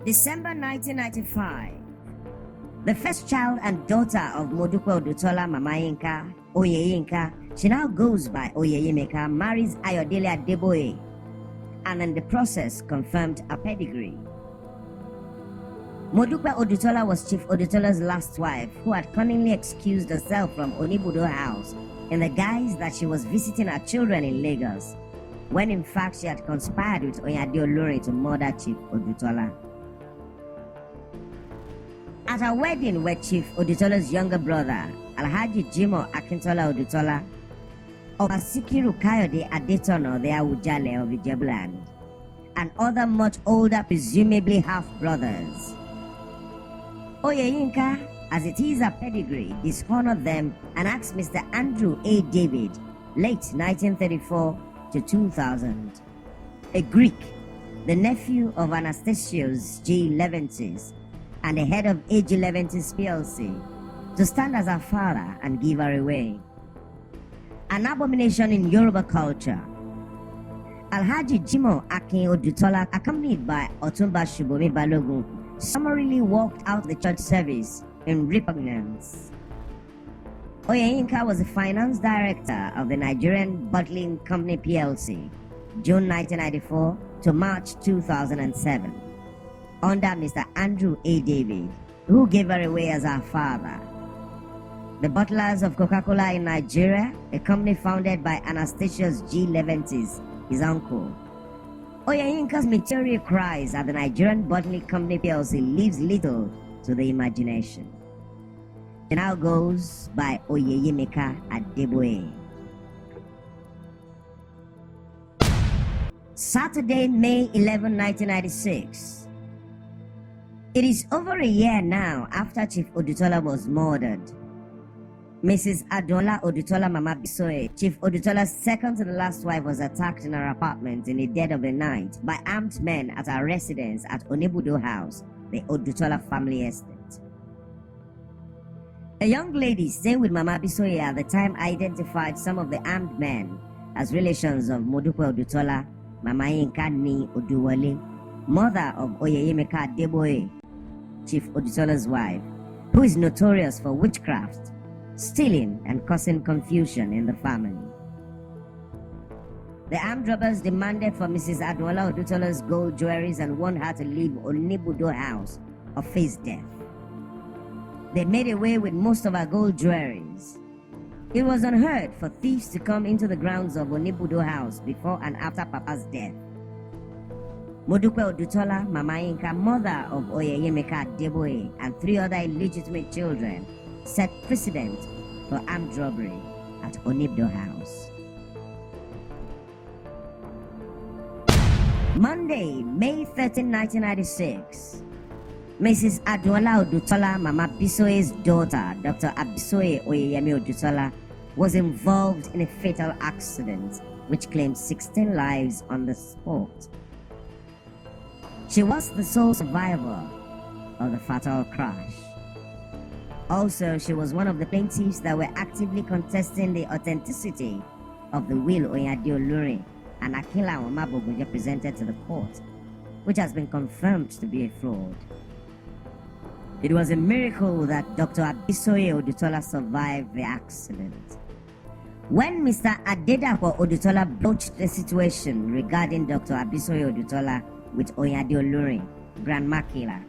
December 1995. The first child and daughter of Modupe Odutola, Mama Yinka, Oyeyinka, she now goes by Oyeyemeka, marries Ayodele Adeboye, and in the process confirmed a pedigree. Modupe Odutola was Chief Odutola's last wife, who had cunningly excused herself from Onibudo house in the guise that she was visiting her children in Lagos, when in fact she had conspired with Oyinade Olurin to murder Chief Odutola. At her wedding were Chief Odutola's younger brother, Alhaji Jimo Akintola Odutola, Obasikiru Kayode Adetono the Awujale of Ijebu-Ode, and other much older, presumably half-brothers. Oyeyinka, as it is a pedigree, dishonored them and asked Mr. Andrew A. David, late 1934 to 2000, a Greek, the nephew of Anastasios G. Leventis, and the head of AG Leventis PLC, to stand as her father and give her away. An abomination in Yoruba culture. Alhaji Jimo Akin Odutola, accompanied by Otumba Shubomi Balogun, summarily walked out the church service in repugnance. Oyeyinka was the finance director of the Nigerian Bottling Company PLC, June 1994 to March 2007. Under Mr. Andrew A. David, who gave her away as her father. The Bottlers of Coca-Cola in Nigeria, a company founded by Anastasios G. Leventis, his uncle. Oyeyinka's material cries at the Nigerian Bottling Company PLC leaves little to the imagination. She now goes by Oyeyemeka Adeboye. Saturday, May 11, 1996. It is over a year now after Chief Odutola was murdered. Mrs. Adeola Odutola Mama Bisoye, Chief Odutola's second to the last wife, was attacked in her apartment in the dead of the night by armed men at her residence at Onibudo House, the Odutola family estate. A young lady staying with Mama Bisoye at the time identified some of the armed men as relations of Modupe Odutola, Mama Yinka Ni Oduwole, mother of Oyeyemeka Adeboye, Chief Odutola's wife, who is notorious for witchcraft, stealing, and causing confusion in the family. The armed robbers demanded for Mrs. Ademola Odutola's gold jewelries and warned her to leave Onibudo house or face death. They made away with most of her gold jewelries. It was unheard for thieves to come into the grounds of Onibudo house before and after Papa's death. Modupe Odutola, Mama Yinka, mother of Oyeyemeka Adeboye, and 3 other illegitimate children, set precedent for armed robbery at Onibudo house. Monday, May 13, 1996. Mrs. Adeola Odutola, Mama Bisoye's daughter, Dr. Abisoye Oyeyemi Odutola, was involved in a fatal accident which claimed 16 lives on the spot. She was the sole survivor of the fatal crash. Also, she was one of the plaintiffs that were actively contesting the authenticity of the will Oyinade Olurin and Akinla Omabogunje presented to the court, which has been confirmed to be a fraud. It was a miracle that Dr. Abisoye Odutola survived the accident. When Mr. Adedapo Odutola broached the situation regarding Dr. Abisoye Odutola with Oyinade Olurin, Grandma Killer,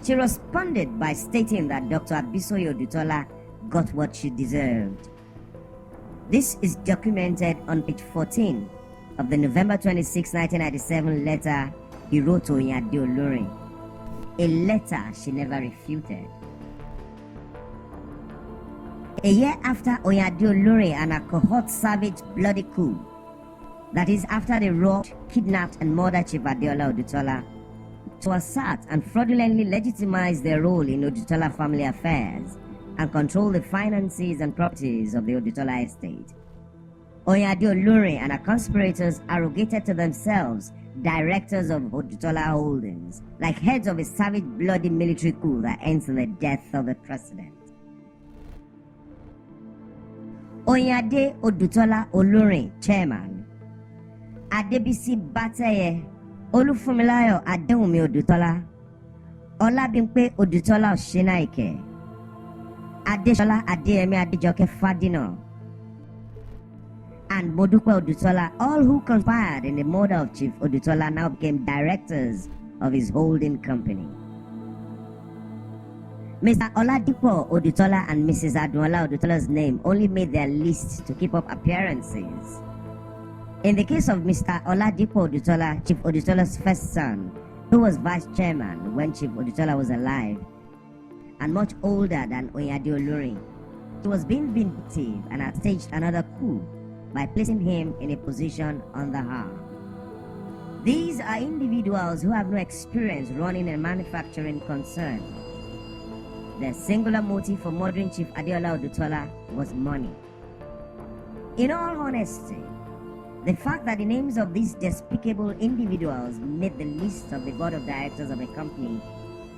she responded by stating that Dr. Abisoye Odutola got what she deserved. This is documented on page 14 of the November 26, 1997 letter he wrote to Oyinade Olurin, a letter she never refuted. A year after Oyinade Olurin and her cohort savage bloody coup, that is after they robbed, kidnapped, and murdered Chief Adeola Odutola, to assert and fraudulently legitimize their role in Odutola family affairs and control the finances and properties of the Odutola estate. Oyinade Olurin and her conspirators arrogated to themselves directors of Odutola Holdings, like heads of a savage bloody military coup that ends in the death of the president. Oyinade Odutola Olurin, chairman. Adebisi Bateye Olufunmilayo Adewunmi Odutola, Olabimpe Odutola Osinaike, Adeshola Adeyemi Adejoke Fadino, and Modupe Odutola, all who conspired in the murder of Chief Odutola, now became directors of his holding company. Mr. Oladipo Odutola and Mrs. Ademola Odutola's name only made their list to keep up appearances. In the case of Mr. Oladipo Odutola, Chief Odutola's first son, who was vice chairman when Chief Odutola was alive, and much older than Oyinade Olurin, he was being vindictive and had staged another coup by placing him in a position under her. These are individuals who have no experience running a manufacturing concern. Their singular motive for murdering Chief Adeola Odutola was money. In all honesty, the fact that the names of these despicable individuals made the list of the board of directors of a company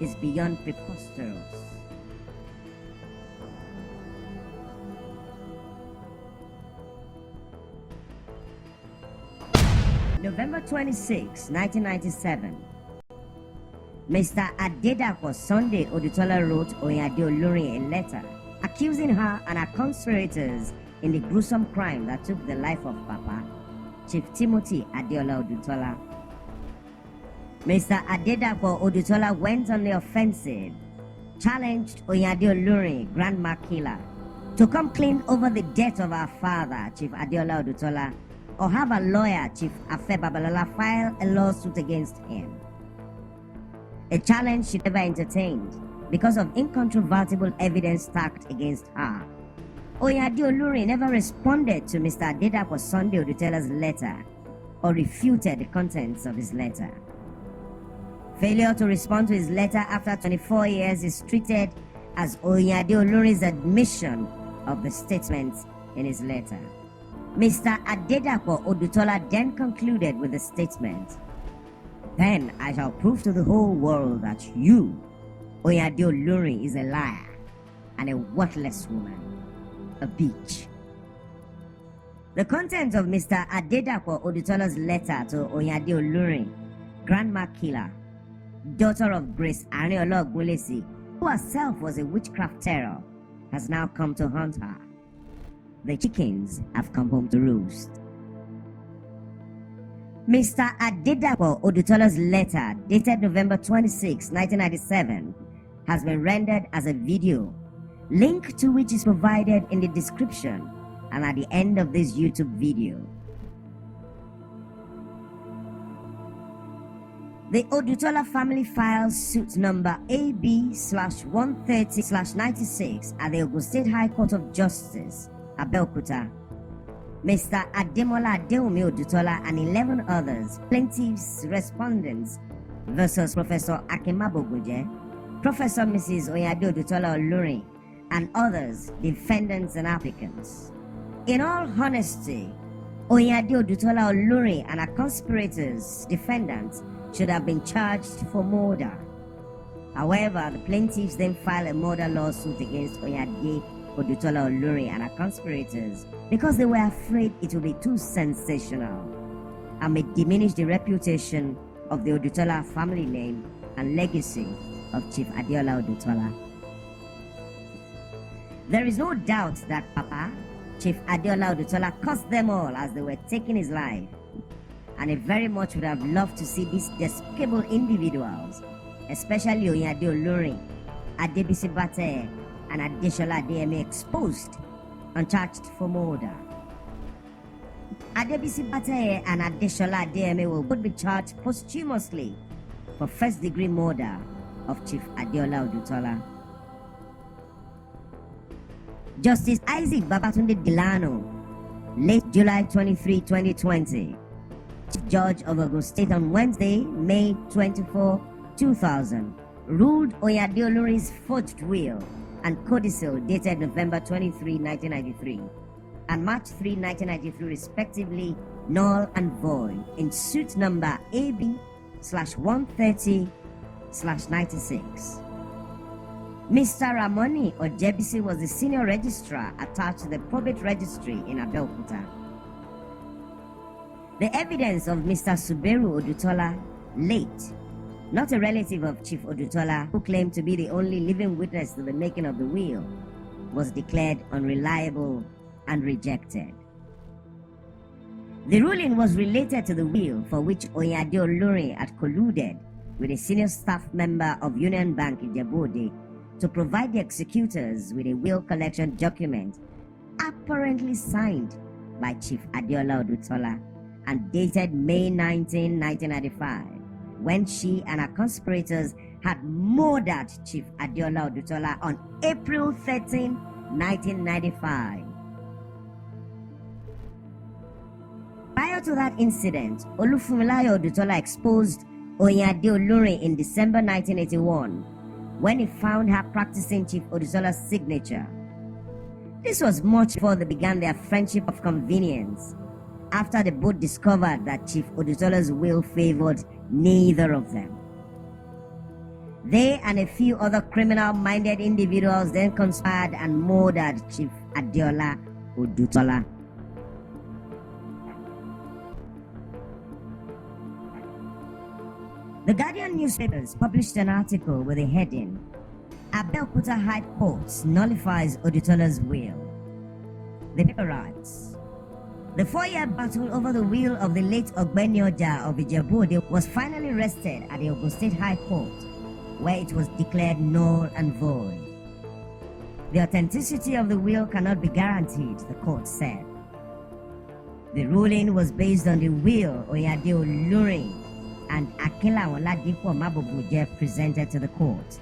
is beyond preposterous. November 26, 1997. Mr. Adedapo Sunday Odutola wrote Oyinade Olurin a letter accusing her and her conspirators in the gruesome crime that took the life of Papa, Chief Timothy Adeola Odutola. Mr. Adedapo Odutola went on the offensive, challenged Oyinade Olurin, grandma killer, to come clean over the death of our father, Chief Adeola Odutola, or have a lawyer, Chief Afe Babalola, file a lawsuit against him. A challenge she never entertained because of incontrovertible evidence stacked against her. Oyinade Olurin never responded to Mr. Adedapo Sunday Odutola's letter or refuted the contents of his letter. Failure to respond to his letter after 24 years is treated as Oyinade Olurin's admission of the statements in his letter. Mr. Adedapo Odutola then concluded with the statement, "Then I shall prove to the whole world that you, Oyinade Olurin, is a liar and a worthless woman, a bitch." The content of Mr. Adedapo Odutola's letter to Oyinade Olurin, grandma killer, daughter of Grace Arinola Ogunlesi, who herself was a witchcraft terror, has now come to haunt her. The chickens have come home to roost. Mr. Adedapo Odutola's letter, dated November 26, 1997, has been rendered as a video, link to which is provided in the description and at the end of this YouTube video. The Odutola family files suit number AB/130/96 at the Ogun State High Court of Justice, Abeokuta. Mr. Ademola Adewunmi Odutola and 11 others, plaintiffs, respondents, versus Professor Akemabogunje, Professor Mrs. Oyinade Odutola Olurin, and others, defendants and applicants. In all honesty, Oyinade Odutola Olurin and her conspirators, defendants, should have been charged for murder. However, the plaintiffs then filed a murder lawsuit against Oyinade Odutola Olurin and her conspirators because they were afraid it would be too sensational and may diminish the reputation of the Odutola family name and legacy of Chief Adeola Odutola. There is no doubt that Papa, Chief Adeola Odutola, cursed them all as they were taking his life, and he very much would have loved to see these despicable individuals, especially Oyinade Olurin, Adebisi and Adeshola Adeyemi, exposed and charged for murder. Adebisi and Adeshola Adeyemi will both be charged posthumously for first-degree murder of Chief Adeola Odutola. Justice Isaac Babatunde Delano, late July 23, 2020, Chief Judge of Ogun State, on Wednesday, May 24, 2000, ruled Oyinade Olurin's forged will and codicil dated November 23, 1993, and March 3, 1993, respectively, null and void in suit number AB/130/96. Mr. Ramoni Ojebisi was the senior registrar attached to the probate registry in Abeokuta. The evidence of Mr. Suberu Odutola, late, not a relative of Chief Odutola, who claimed to be the only living witness to the making of the will, was declared unreliable and rejected. The ruling was related to the will for which Oyinade Olurin had colluded with a senior staff member of Union Bank Ijebu-Ode to provide the executors with a will collection document apparently signed by Chief Adeola Odutola and dated May 19, 1995, when she and her conspirators had murdered Chief Adeola Odutola on April 13, 1995. Prior to that incident, Olufunmilayo Odutola exposed Oyinade Olurin in December 1981 when he found her practicing Chief Odutola's signature. This was much before they began their friendship of convenience, after they both discovered that Chief Odutola's will favored neither of them. They and a few other criminal-minded individuals then conspired and murdered Chief Adeola Odutola. The Guardian newspapers published an article with a heading, "Abeokuta High Court Nullifies Odutola's Will." The paper writes, the 4-year battle over the will of the late Ogbeni Oja of Ijebu-Ode was finally rested at the Ogun State High Court, where it was declared null and void. The authenticity of the will cannot be guaranteed, the court said. The ruling was based on the will Oyinade Olurin and Ademola presented to the court.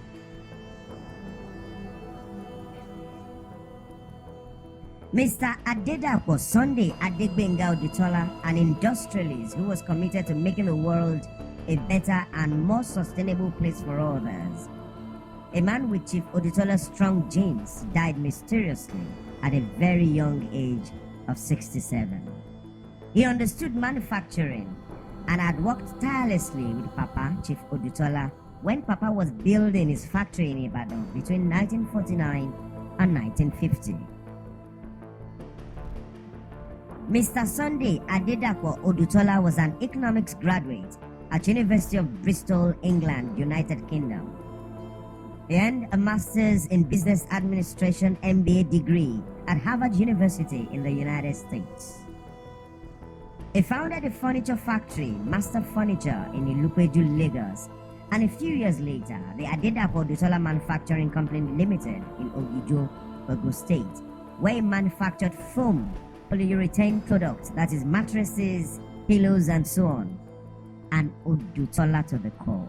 Mr. Adedapo Sunday Odutola, an industrialist who was committed to making the world a better and more sustainable place for others, a man with Chief Odutola's strong genes, died mysteriously at a very young age of 67. He understood manufacturing and had worked tirelessly with Papa, Chief Odutola, when Papa was building his factory in Ibadan between 1949 and 1950. Mr. Sunday Adedapo Odutola was an economics graduate at University of Bristol, England, United Kingdom. He earned a Master's in Business Administration MBA degree at Harvard University in the United States. He founded a furniture factory, Master Furniture, in Ilupeju, Lagos, and a few years later, the Adedapo Odutola Manufacturing Company Limited in Ogijo, Ogun State, where he manufactured foam, polyurethane products, that is mattresses, pillows, and so on, and Odutola to the core.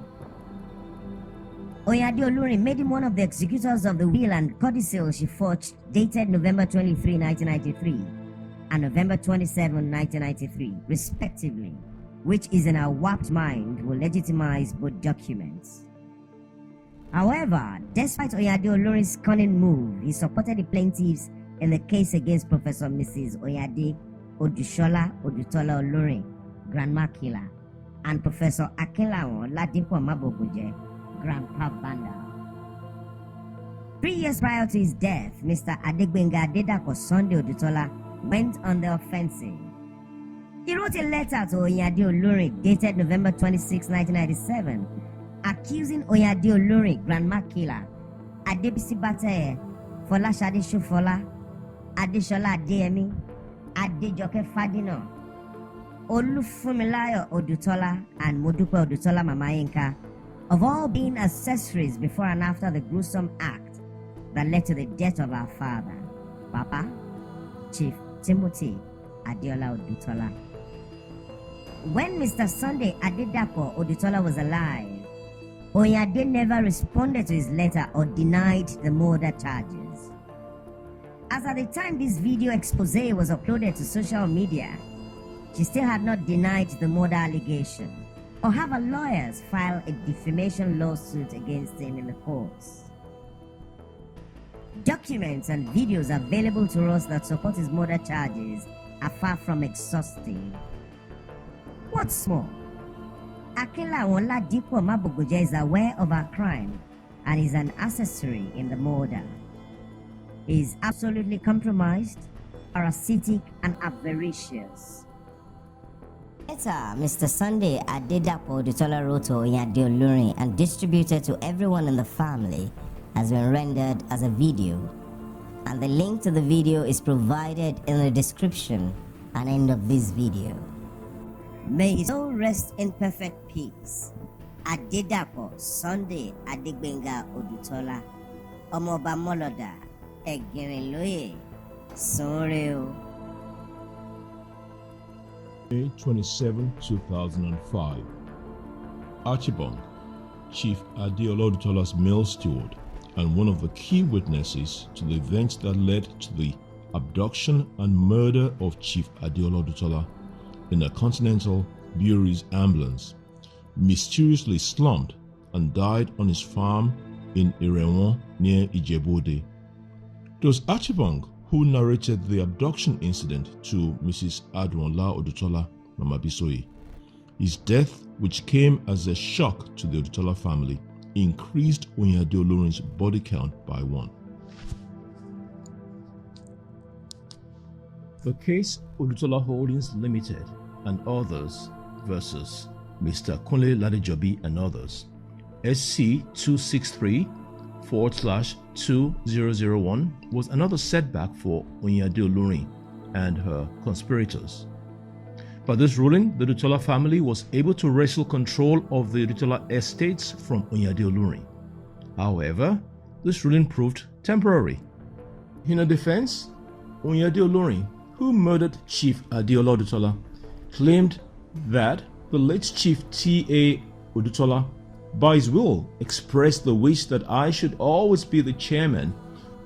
Oyinade Olurin made him one of the executors of the will and codicil she forged, dated November 23, 1993, and November 27, 1993, respectively, which is in our warped mind will legitimize both documents. However, despite Oyinade Olurin's cunning move, he supported the plaintiffs in the case against Professor Mrs. Oyinade Odutola Olurin, Grandma Killer, and Professor Akinlawo Ladipo Maboguje, Grandpa Banda. 3 years prior to his death, Mr. Adedapo Sunday Odutola went on the offensive. He wrote a letter to Oyinade Olurin dated November 26, 1997, accusing Oyinade Olurin, Grandma Killer, Adebisi Bateye, Folashade Shofola, Adeshola Adeyemi, Adejoke Fadina, Olufunmilayo Odutola, and Modupe Odutola Mama Yinka, of all being accessories before and after the gruesome act that led to the death of our father, Papa, Chief Timothy Adeola Odutola. When Mr. Sunday Adedapo Odutola was alive, Oyinade never responded to his letter or denied the murder charges. As at the time this video expose was uploaded to social media, she still had not denied the murder allegation or have her lawyers file a defamation lawsuit against him in the courts. Documents and videos available to us that support his murder charges are far from exhaustive. What's more, Akinlawo Ladipo Maboguje is aware of her crime and is an accessory in the murder. He is absolutely compromised, parasitic, and avaricious. Later, Mr. Sunday Adedapo Odutola wrote to Oyinade Olurin and distributed to everyone in the family has been rendered as a video, and the link to the video is provided in the description and end of this video. May his soul rest in perfect peace. Adedapo Sunday Odutola, Ọmọọba Mọ́lọ́dà, Ẹ̀gìrìnlóyè, Sùnre o. May 27, 2005. Archibong, Chief Adeola Odutola's male steward and one of the key witnesses to the events that led to the abduction and murder of Chief Adeola Odutola in a Continental Brewery's ambulance, mysteriously slumped and died on his farm in Irewon near Ijebu-Ode. It was Archibong who narrated the abduction incident to Mrs. Ademola Odutola, Mama Bisoye. His death, which came as a shock to the Odutola family, increased Oyinade Olurin's body count by 1. The case Odutola Holdings Limited and others versus Mr. Kunle Ladejobi and others, SC 263/2001 was another setback for Oyinade Olurin and her conspirators. By this ruling, the Odutola family was able to wrestle control of the Odutola estates from Oyinade Olurin. However, this ruling proved temporary. In her defense, Oyinade Olurin, who murdered Chief Adeola Odutola, claimed that the late Chief T.A. Odutola, by his will, expressed the wish that I should always be the chairman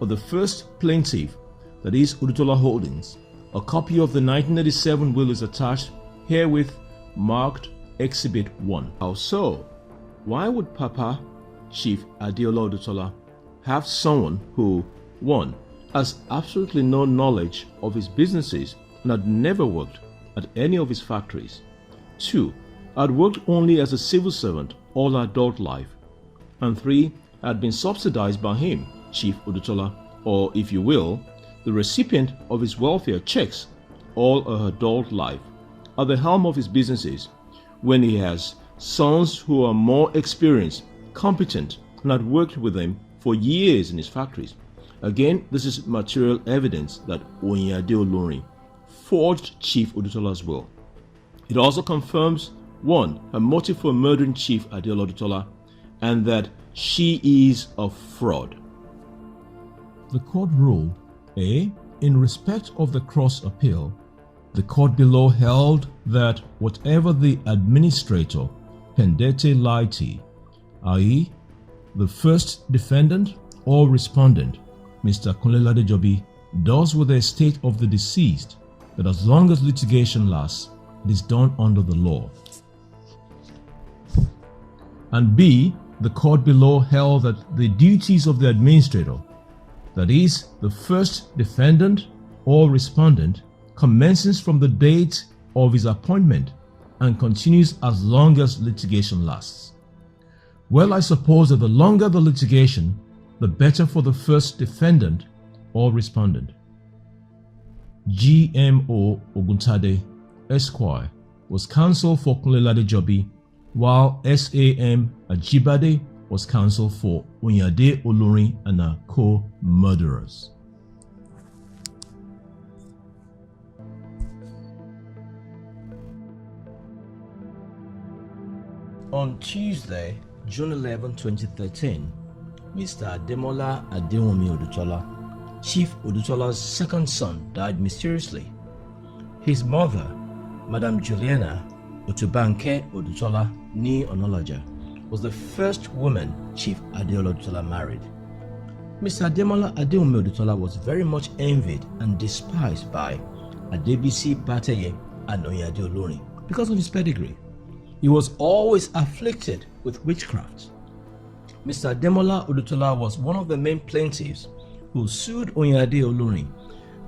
of the first plaintiff, that is Odutola Holdings. A copy of the 1987 will is attached herewith marked Exhibit 1. How so? Why would Papa, Chief Adeola Odutola, have someone who, 1, has absolutely no knowledge of his businesses and had never worked at any of his factories, 2, had worked only as a civil servant all adult life, and 3, had been subsidized by him, Chief Odutola, or if you will, the recipient of his welfare checks all her adult life, at the helm of his businesses, when he has sons who are more experienced, competent, and had worked with him for years in his factories. Again, this is material evidence that Oyinade Olurin forged Chief Odutola's will. It also confirms, 1, her motive for murdering Chief Adeola Odutola, and that she is a fraud. The court ruled, A. In respect of the cross appeal, the court below held that whatever the administrator pendete laeti, i.e., the first defendant or respondent, Mr. Kunle Ladejobi, does with the estate of the deceased, that as long as litigation lasts, it is done under the law. And B, the court below held that the duties of the administrator, that is, the first defendant or respondent, commences from the date of his appointment and continues as long as litigation lasts. Well, I suppose that the longer the litigation, the better for the first defendant or respondent. GMO Oguntade, Esquire, was counsel for Kunle Ladejobi, while SAM Ajibade was counsel for Oyinade Olurin and her co-murderers. On Tuesday, June 11, 2013, Mr. Ademola Adewunmi Odutola, Chief Odutola's second son, died mysteriously. His mother, Madam Juliana Otubanke Odutola ni Onolaja, was the first woman Chief Adeola Odutola married. Mr. Ademola Adewunmi Odutola was very much envied and despised by Adebisi Bateye and Oyinade Olurin because of his pedigree. He was always afflicted with witchcraft. Mr. Ademola Odutola was one of the main plaintiffs who sued Oyinade Olurin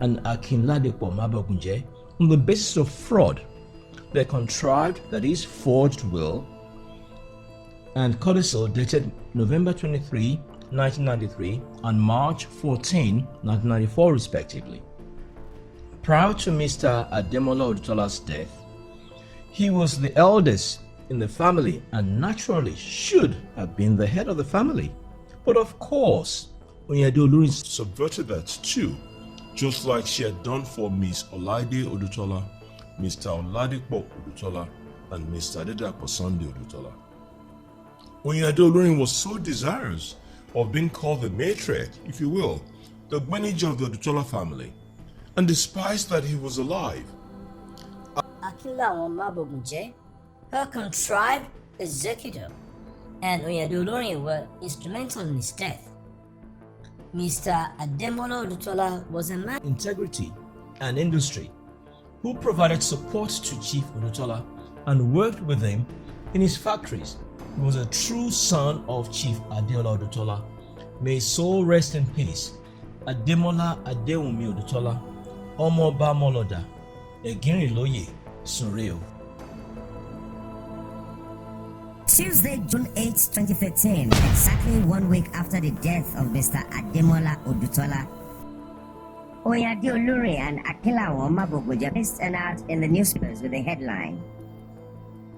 and Akinladepo Mabogunje on the basis of fraud. They contrived, that is, forged will and codicil dated November 23, 1993 and March 14, 1994 respectively. Prior to Mr. Ademola Odutola's death, He was the eldest in the family and naturally should have been the head of the family. But of course, Oyinade Olurin subverted that too, just like she had done for Miss Oyinade Odutola, Mr. Adedapo Odutola, and Mr. Adedapo Sunday Odutola. Oyinade Olurin was so desirous of being called the matriarch, if you will, the manager of the Odutola family, and despised that he was alive. Her contrived executor, and Oyinade Olurin were instrumental in his death. Mr. Ademola Odutola was a man of integrity and industry who provided support to Chief Odutola and worked with him in his factories. He was a true son of Chief Adeola Odutola. May his soul rest in peace. Ademola Adewunmi Odutola, Omoba Moloda, Eginriloye, Sureo. Tuesday, June 8, 2013, exactly 1 week after the death of Mr. Ademola Odutola, Oyinade Olurin and Akinlawo Mabogoja placed an ad in the newspapers with the headline,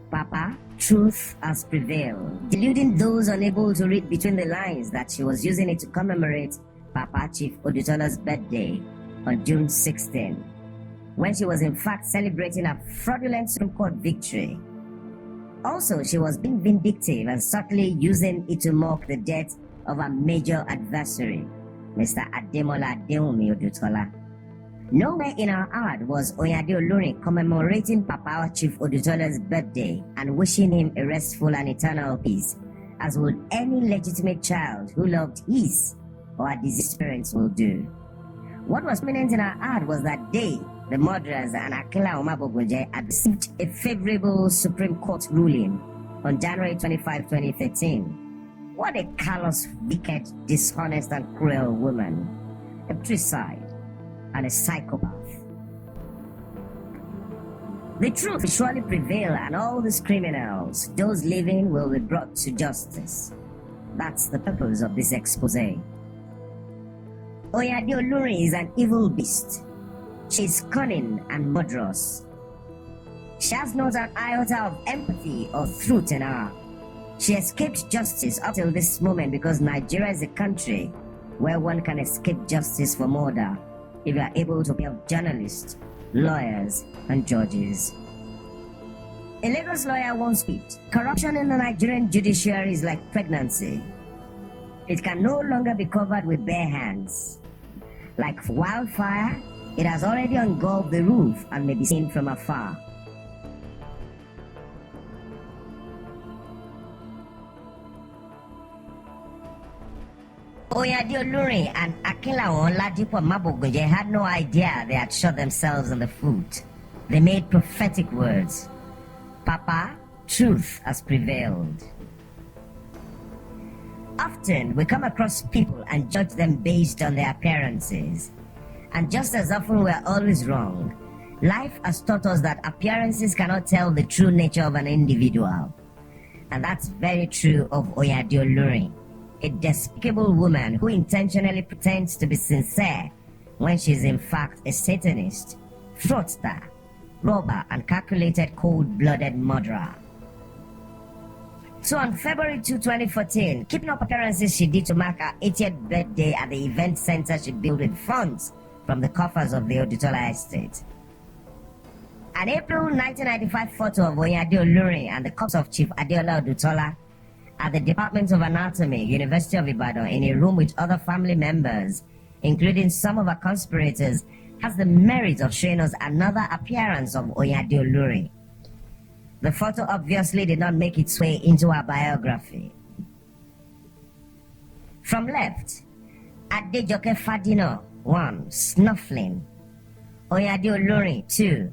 "Papa, truth has prevailed," deluding those unable to read between the lines that she was using it to commemorate Papa Chief Odutola's birthday on June 16, when she was in fact celebrating a fraudulent Supreme Court victory. Also, she was being vindictive and subtly using it to mock the death of a major adversary, Mr. Ademola Adewunmi Odutola. Nowhere in our ad was Oyinade Olurin commemorating Papa Chief Odutola's birthday and wishing him a restful and eternal peace, as would any legitimate child who loved his or her deceased parents will do. What was prominent in our ad was that they, the murderers, and Akinlawo Mabogoje had received a favorable Supreme Court ruling on January 25, 2013. What a callous, wicked, dishonest, and cruel woman. A tricide and a psychopath. The truth will surely prevail, and all these criminals, those living, will be brought to justice. That's the purpose of this expose. Oyinade Olurin is an evil beast. She's cunning and murderous. She has not an iota of empathy or truth in her. She escaped justice up till this moment because Nigeria is a country where one can escape justice for murder if you are able to help journalists, lawyers, and judges. A Lagos lawyer once tweeted, "Corruption in the Nigerian judiciary is like pregnancy. It can no longer be covered with bare hands. Like wildfire, it has already engulfed the roof and may be seen from afar." Oyinade Olurin and Akinlawo Mabogoje had no idea they had shot themselves in the foot. They made prophetic words. "Papa, truth has prevailed." Often we come across people and judge them based on their appearances. And just as often we are always wrong. Life has taught us that appearances cannot tell the true nature of an individual. And that's very true of Oyinade Olurin, a despicable woman who intentionally pretends to be sincere when she is in fact a Satanist, fraudster, robber, and calculated cold-blooded murderer. So on February 2, 2014, keeping up appearances she did to mark her 80th birthday at the event center she built with funds from the coffers of the Odutola estate. An April 1995 photo of Oyinade Olurin and the corpse of Chief Adeola Odutola at the Department of Anatomy, University of Ibadan, in a room with other family members, including some of her conspirators, has the merit of showing us another appearance of Oyinade Olurin. The photo obviously did not make its way into our biography. From left, Adejoke Fadino, 1, snuffling. Oyinade Olurin, 2.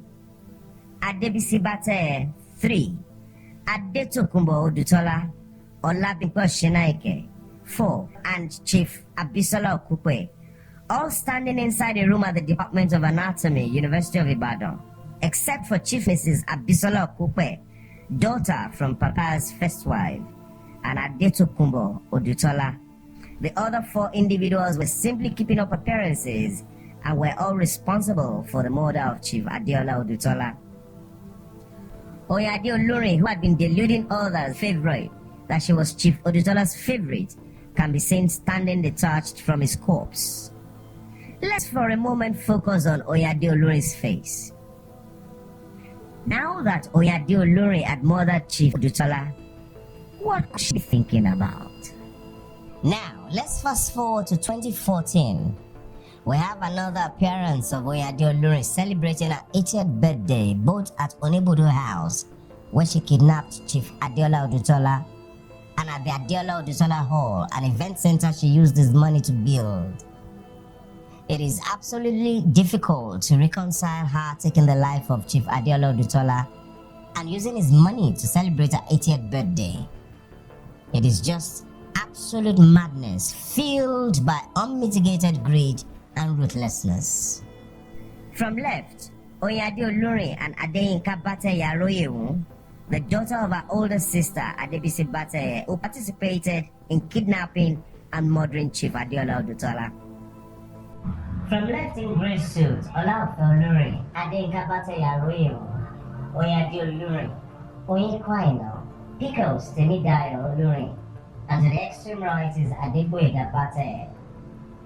Adebisi Bate, 3. Adetokunbo Odutola, Olabimpo Shinaike, 4. And Chief Abisola Okupe, all standing inside a room at the Department of Anatomy, University of Ibadan, except for Chief Mrs. Abisola Okupe, daughter from Papa's first wife, and Adetokunbo Odutola. The other 4 individuals were simply keeping up appearances and were all responsible for the murder of Chief Adeola Odutola. Oyinade Olurin, who had been deluding others' favorite that she was Chief Odutola's favorite, can be seen standing detached from his corpse. Let's for a moment focus on Oyinade Olurin's face. Now that Oyinade Olurin had murdered Chief Odutola, what could she be thinking about? Now, let's fast forward to 2014. We have another appearance of Oyinade Olurin celebrating her 80th birthday both at Onibudu House, where she kidnapped Chief Adeola Odutola, and at the Adeola Odutola Hall, an event center she used this money to build. It is absolutely difficult to reconcile her taking the life of Chief Adeola Odutola and using his money to celebrate her 80th birthday. It is just absolute madness filled by unmitigated greed and ruthlessness. From left, Oyinade Olurin and Adeyinka Bateye Aroyewu, the daughter of her older sister Adebisi Bateye, who participated in kidnapping and murdering Chief Adeola Odutola. From left in grey suit, Olaofe Olurin, Adeyinka Bateye Aroyewu, Oyinade Olurin, Oyinkwano, Pickles Temidayo Olurin, and to the extreme right is Adebu-Ode Bateye.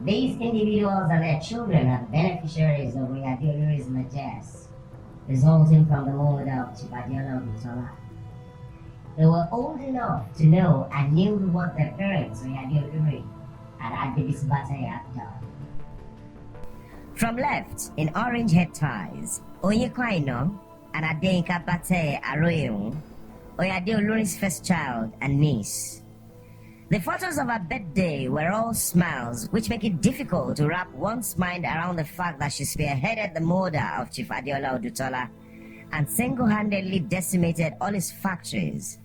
These individuals and their children are beneficiaries of Oyinade Olurin's largesse, resulting from the murder of Chief Adeola Odutola. They were old enough to know and knew what their parents, Oyinade Olurin and Adebisi Bateye, had done. From left, in orange head ties, Oyinkwano and Adeyinka Bateye Aroyewu, Oyinade Olurin's first child and niece. The photos of her birthday were all smiles, which make it difficult to wrap one's mind around the fact that she spearheaded the murder of Chief Adeola Odutola and single-handedly decimated all his factories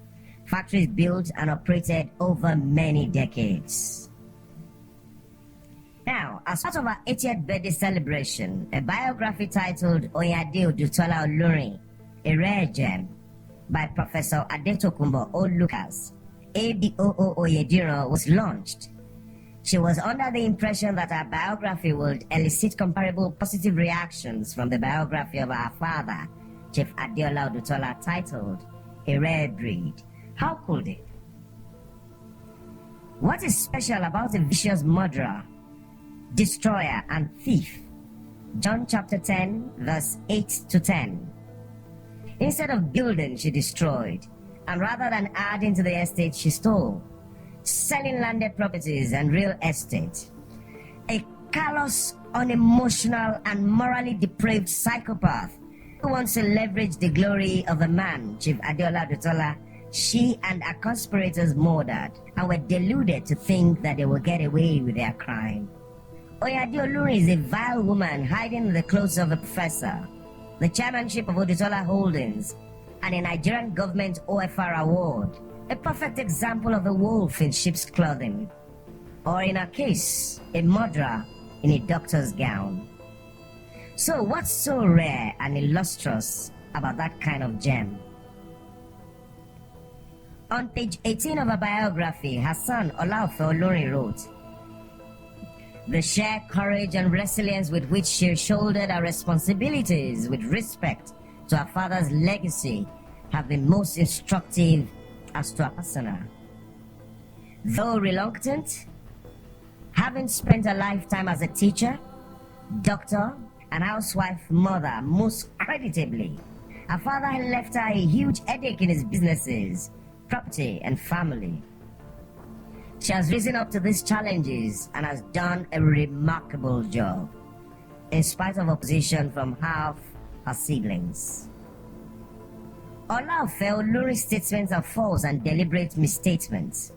built and operated over many decades. Now, as part of her 80th birthday celebration, a biography titled Oyinade Odutola Olurin, a Rare Gem, by Professor Adetokunbo O. Lucas, ABOO Oyediro, was launched. She was under the impression that her biography would elicit comparable positive reactions from the biography of her father, Chief Adeola Odutola, titled A Rare Breed. How could it? What is special about a vicious murderer, destroyer, and thief? John chapter 10, verse 8 to 10. Instead of building, she destroyed, and rather than adding to the estate, she stole, selling landed properties and real estate. A callous, unemotional, and morally depraved psychopath who wants to leverage the glory of a man, Chief Adeola Odutola, she and her conspirators murdered and were deluded to think that they would get away with their crime. Oyinade Olurin is a vile woman hiding in the clothes of a professor, the chairmanship of Odutola Holdings, and a Nigerian government OFR award, a perfect example of a wolf in sheep's clothing, or in her case, a murderer in a doctor's gown. So what's so rare and illustrious about that kind of gem? On page 18 of her biography, her son Olaofe Olurin wrote, "The sheer courage and resilience with which she shouldered her responsibilities with respect to her father's legacy have been most instructive as to her persona. Though reluctant, having spent a lifetime as a teacher, doctor, and housewife mother most creditably, her father had left her a huge headache in his businesses, property, and family. She has risen up to these challenges and has done a remarkable job, in spite of opposition from half her siblings." Olaofe Olurin's statements are false and deliberate misstatements.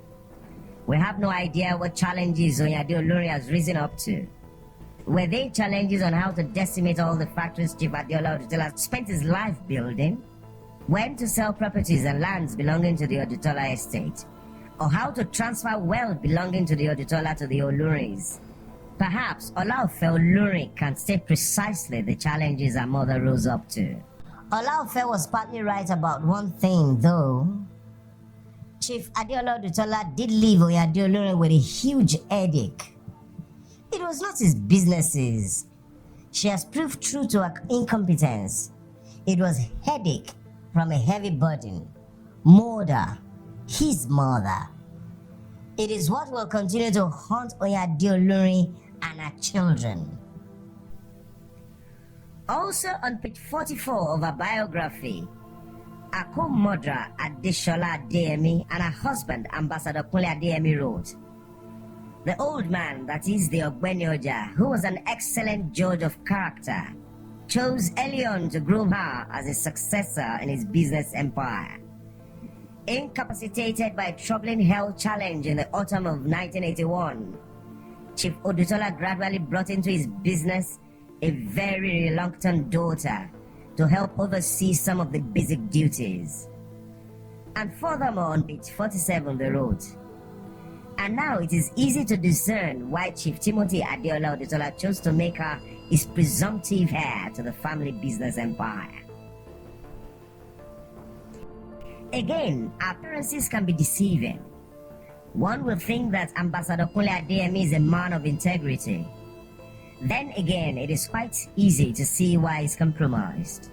We have no idea what challenges Oyinade Olurin has risen up to. Were they challenges on how to decimate all the factories Chief Adeola Odutola spent his life building? When to sell properties and lands belonging to the Odutola estate? Or how to transfer wealth belonging to the Odutola to the Olurins? Perhaps Olaofe Olurin can state precisely the challenges her mother rose up to. Olaofe was partly right about one thing, though. Chief Adeola Odutola did leave Oyinade Olurin with a huge headache. It was not his businesses. She has proved true to her incompetence. It was headache from a heavy burden, murder his mother. It is what will continue to haunt Oyinade Olurin and her children. Also on page 44 of her biography, her co-murderer Adesola Adeyemi and her husband Ambassador Kunle Adeyemi wrote, "The old man, that is the Ogbeni Oja, who was an excellent judge of character, chose early on to groom her as a successor in his business empire. Incapacitated by a troubling health challenge in the autumn of 1981, Chief Odutola gradually brought into his business a very reluctant daughter to help oversee some of the basic duties." And furthermore, on page 47 they wrote, "And now it is easy to discern why Chief Timothy Adeola Odutola chose to make her his presumptive heir to the family business empire." Again, appearances can be deceiving. One will think that Ambassador Kunle Adeyemi is a man of integrity. Then again, it is quite easy to see why he's compromised.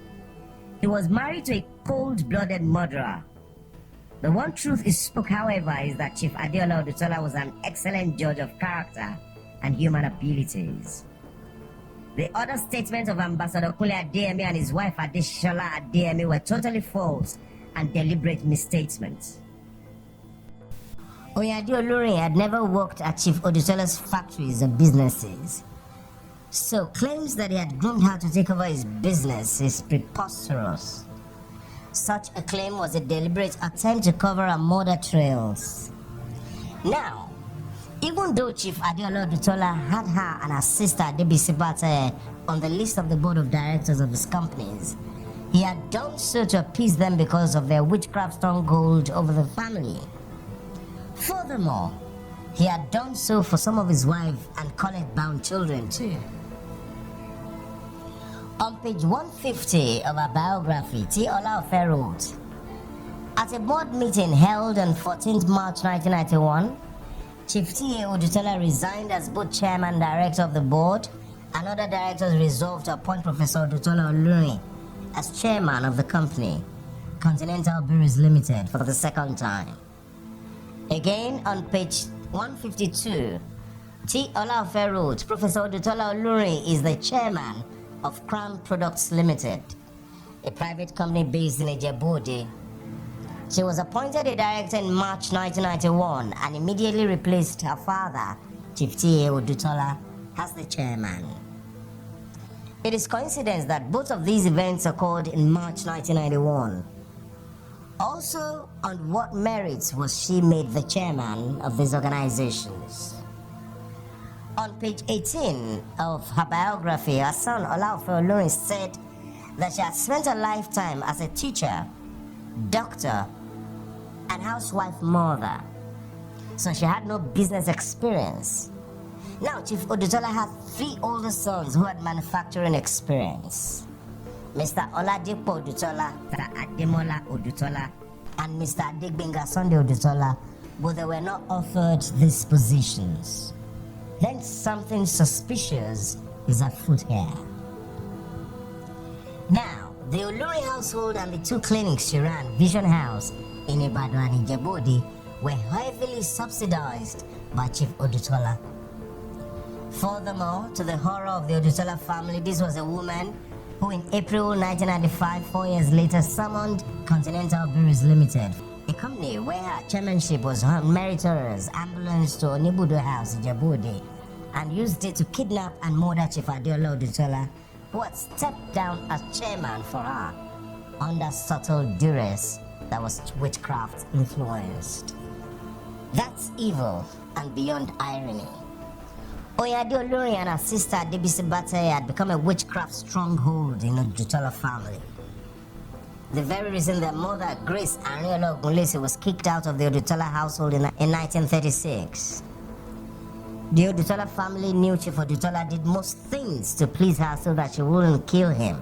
He was married to a cold-blooded murderer. The one truth he spoke, however, is that Chief Adeola Odutola was an excellent judge of character and human abilities. The other statements of Ambassador Kunle Adeyemi and his wife Adesola Adeyemi were totally false and deliberate misstatements. Oyinade Olurin had never worked at Chief Odutola's factories or businesses, so claims that he had groomed her to take over his business is preposterous. Such a claim was a deliberate attempt to cover her murder trails. Now, even though Chief Adeola Odutola had her and her sister Ijebu-Ode on the list of the board of directors of his companies, he had done so to appease them because of their witchcraft stronghold over the family. Furthermore, he had done so for some of his wife and college-bound children too. On page 150 of our biography, T. Olaofe wrote, "At a board meeting held on 14th March 1991, Chief T. Odutola resigned as both chairman and director of the board, and other directors resolved to appoint Professor Odutola Olurin as chairman of the company, Continental Breweries Limited, for the second time." Again, on page 152, T. Olaofe wrote, "Professor Odutola Olurin is the chairman of Crown Products Limited, a private company based in Ijebu-Ode. She was appointed a director in March 1991 and immediately replaced her father, Chief T. Odutola, as the chairman." It is coincidence that both of these events occurred in March 1991. Also, on what merits was she made the chairman of these organizations? On page 18 of her biography, her son Olaofe Olurin said that she had spent a lifetime as a teacher, doctor, and housewife mother, so she had no business experience. Now, Chief Odutola had 3 older sons who had manufacturing experience: Mr. Oyinade Odutola, Mr. Ademola Odutola, and Mr. Adedapo Sunday Odutola, but they were not offered these positions. Then something suspicious is afoot here. Now, the Olurin household and the 2 clinics she ran, Vision House in Ibadan and Ijebu-Ode, were heavily subsidized by Chief Odutola. Furthermore, to the horror of the Odutola family, this was a woman who in April 1995, 4 years later, summoned Continental Breweries Limited, a company where her chairmanship was meritorious, ambulance to Onibudo House, Ijebu-Ode, and used it to kidnap and murder Chief Adeola Odutola, who had stepped down as chairman for her under subtle duress that was witchcraft influenced. That's evil and beyond irony. Oyinade Olurin and her sister Ijebu-Ode had become a witchcraft stronghold in the Odutola family. The very reason their mother, Grace Ariola Ogunlesi, was kicked out of the Odutola household in 1936. The Odutola family knew Chief Odutola did most things to please her so that she wouldn't kill him.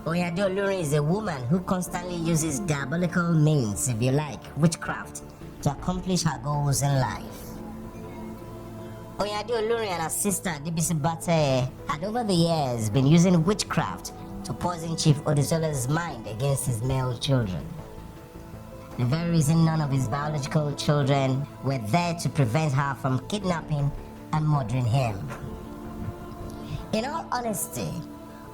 Oyinade Olurin is a woman who constantly uses diabolical means, if you like, witchcraft, to accomplish her goals in life. Oyinade Olurin and her sister Ijebu-Ode had over the years been using witchcraft to poison Chief Odutola's mind against his male children. The very reason none of his biological children were there to prevent her from kidnapping and murdering him. In all honesty,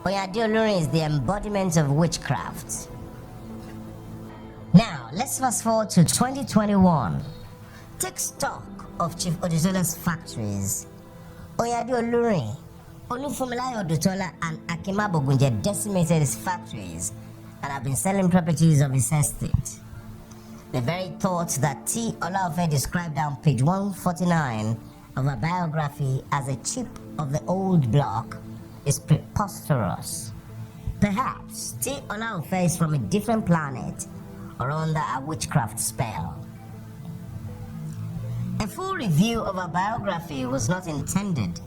Oyinade Olurin is the embodiment of witchcraft. Now, let's fast forward to 2021. Take stock of Chief Odutola's factories. Oyinade Olurin, Olufunmilayo Odutola, and Akimabo Ogunje decimated his factories and have been selling properties of his estate. The very thought that T. Olaofe described on page 149 of her biography as a chip of the old block is preposterous. Perhaps T. Olaofe is from a different planet or under a witchcraft spell. A full review of her biography was not intended,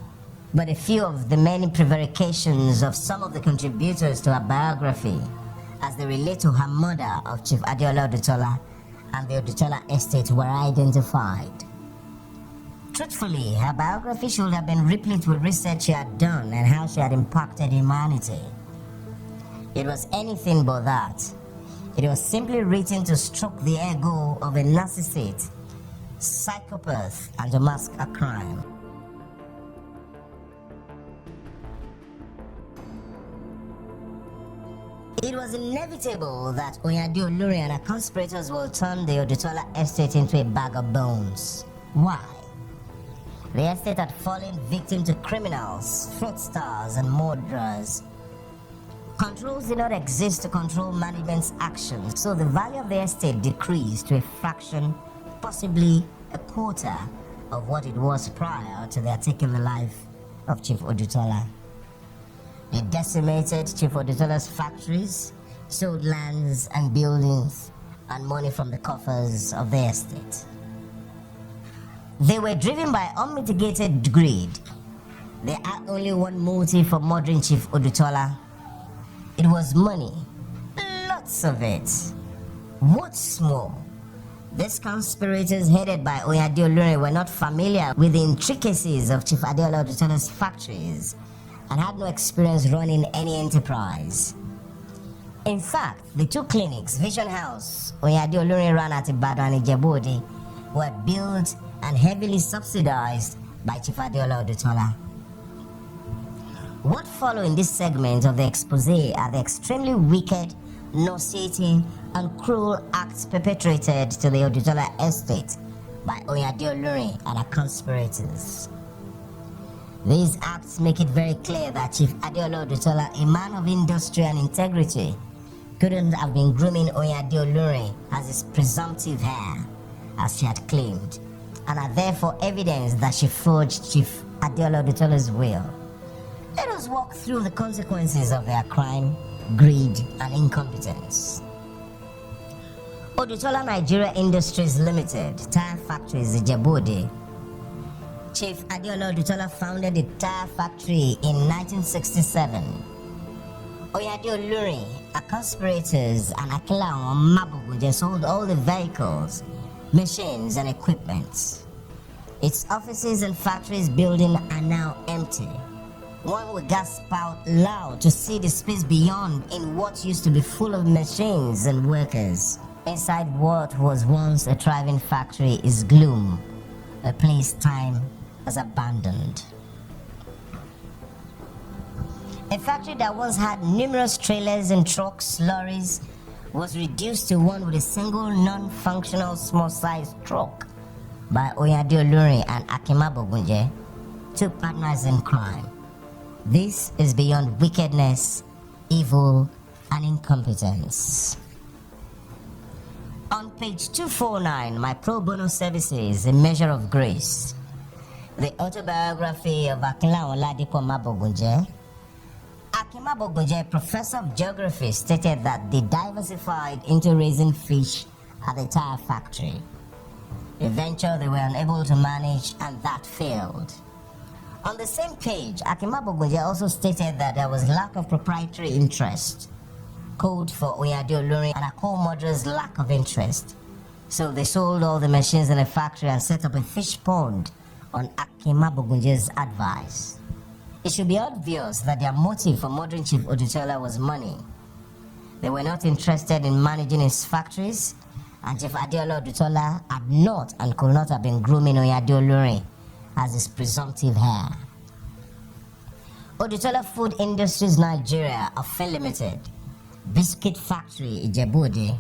but a few of the many prevarications of some of the contributors to her biography as they relate to her murder of Chief Adeola Odutola and the Odutola estate were identified. Truthfully, her biography should have been replete with research she had done and how she had impacted humanity. It was anything but that. It was simply written to stroke the ego of a narcissist, psychopath, and to mask a crime. It was inevitable that Oyinade Olurin and her conspirators will turn the Odutola estate into a bag of bones. Why? The estate had fallen victim to criminals, fraudsters, and murderers. Controls did not exist to control management's actions, so the value of the estate decreased to a fraction, possibly a quarter, of what it was prior to their taking the life of Chief Odutola. They decimated Chief Odutola's factories, sold lands and buildings, and money from the coffers of the estate. They were driven by unmitigated greed. They had only one motive for murdering Chief Odutola. It was money. Lots of it. What's more, these conspirators headed by Oyinade Olurin were not familiar with the intricacies of Chief Adeola Odutola's factories and had no experience running any enterprise. In fact, the two clinics, Vision House, Oyinade Olurin ran at Ibadan and Ijebu-Ode, were built and heavily subsidized by Chief Adeola Odutola. What follow in this segment of the Exposé are the extremely wicked, nauseating, and cruel acts perpetrated to the Odutola estate by Oyinade Olurin and her conspirators. These acts make it very clear that Chief Adeola Odutola, a man of industry and integrity, couldn't have been grooming Oyinade Olurin as his presumptive heir, as she had claimed, and are therefore evidence that she forged Chief Adeola Odutola's will. Let us walk through the consequences of their crime, greed, and incompetence. Odutola Nigeria Industries Limited, tire factories, Ijebu-Ode. Chief Adeola Odutola founded the tire factory in 1967. Oyinade Olurin, her conspirators, and Akilao Mabugunje sold all the vehicles, machines, and equipment. Its offices and factories building are now empty. One would gasp out loud to see the space beyond in what used to be full of machines and workers. Inside what was once a thriving factory is gloom, a place time has abandoned. A factory that once had numerous trailers and trucks, lorries, was reduced to one with a single non-functional small-sized truck by Oyinade Olurin and Akimabo Ogunje, two partners in crime. This is beyond wickedness, evil, and incompetence. On page 249, my pro bono services, A Measure of Grace, the autobiography of Akilao Oladipo Mabogunje, Akimabo Ogunje, professor of geography, stated that they diversified into raising fish at the tire factory. A venture they were unable to manage, and that failed. On the same page, Akimabo Ogunje also stated that there was lack of proprietary interest, code for Oyinade Olurin and a co-murderer's lack of interest. So they sold all the machines in the factory and set up a fish pond on Akimabo Ogunje's advice. It should be obvious that their motive for murdering Chief Odutola was money. They were not interested in managing his factories, and Chief Adeola Odutola had not and could not have been grooming Oyinade Olurin as his presumptive heir. Odutola Food Industries Nigeria Affair Limited, Biscuit Factory Ijebu-Ode.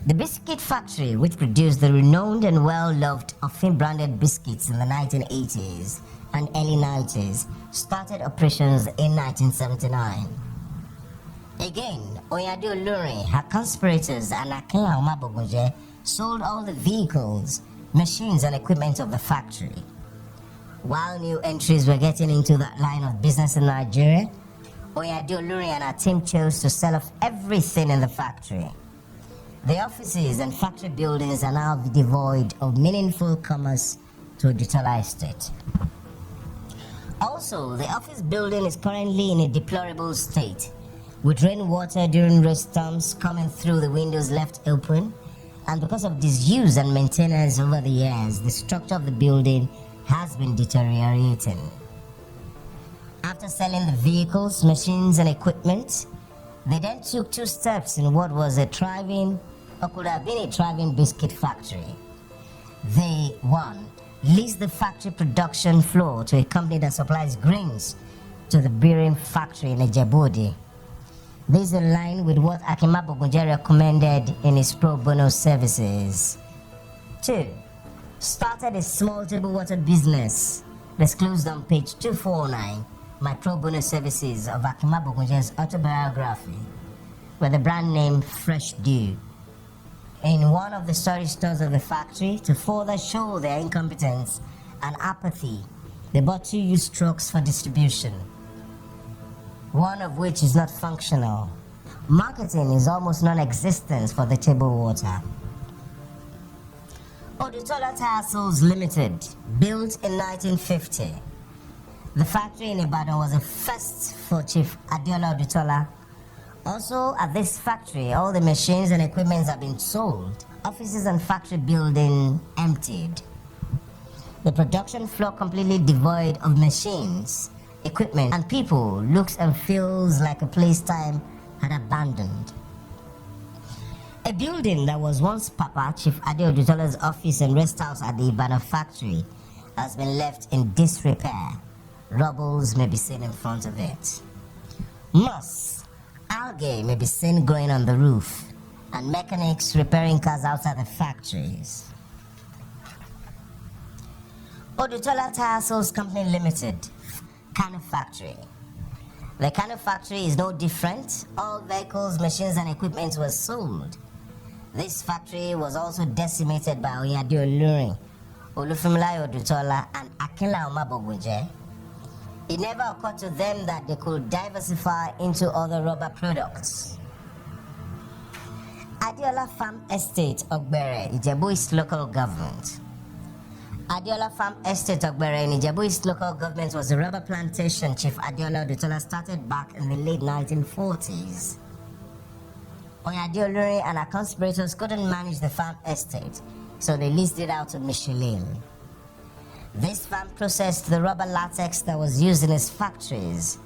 The biscuit factory, which produced the renowned and well-loved Offin-branded biscuits in the 1980s and early 90s, started operations in 1979. Again, Oyinade Olurin, her conspirators, and Akinla Omabogunje sold all the vehicles, machines, and equipment of the factory. While new entries were getting into that line of business in Nigeria, Oyinade Olurin and her team chose to sell off everything in the factory. The offices and factory buildings are now devoid of meaningful commerce to Odutola Estate. Also, the office building is currently in a deplorable state, with rainwater during rainstorms coming through the windows left open, and because of disuse and maintenance over the years, the structure of the building has been deteriorating. After selling the vehicles, machines, and equipment, they then took two steps in what was a thriving, or could have been a thriving biscuit factory. They, one, leased the factory production floor to a company that supplies grains to the bearing factory in Ijebu-Ode. This is in line with what Akinla Omabogunje recommended in his pro bono services. 2. Started a small table water business disclosed on page 249, my pro bono services of Akinla Omabogunje's autobiography, with the brand name Fresh Dew. In one of the storage stores of the factory, to further show their incompetence and apathy, they bought 2 used trucks for distribution, one of which is not functional. Marketing is almost non-existent for the table water. Odutola Tires Limited, built in 1950. The factory in Ibadan was a first for Chief Adeola Odutola. Also, at this factory, all the machines and equipment have been sold. Offices and factory building emptied. The production floor completely devoid of machines, equipment, and people looks and feels like a place time had abandoned. A building that was once Papa Chief Adeola Odutola's office and rest house at the Ibadan factory has been left in disrepair. Rubbles may be seen in front of it. Moss, algae may be seen growing on the roof, and mechanics repairing cars outside the factories. Odutola Tire Sales Company Limited, Kano Factory. The Kano Factory is no different. All vehicles, machines, and equipment were sold. This factory was also decimated by Oyinade Olurin, Olufemilayo Odutola, and Akinla Omabogunje. It never occurred to them that they could diversify into other rubber products. Adeola Farm Estate, Ogbere, Ijebu East Local Government. Adeola Farm Estate, Ogbere, in Ijebu East Local Government was a rubber plantation Chief Adeola Odutola started back in the late 1940s. Oyinade Olurin and her conspirators couldn't manage the farm estate, so they leased it out to Michelin. This farm processed the rubber latex that was used in his factories.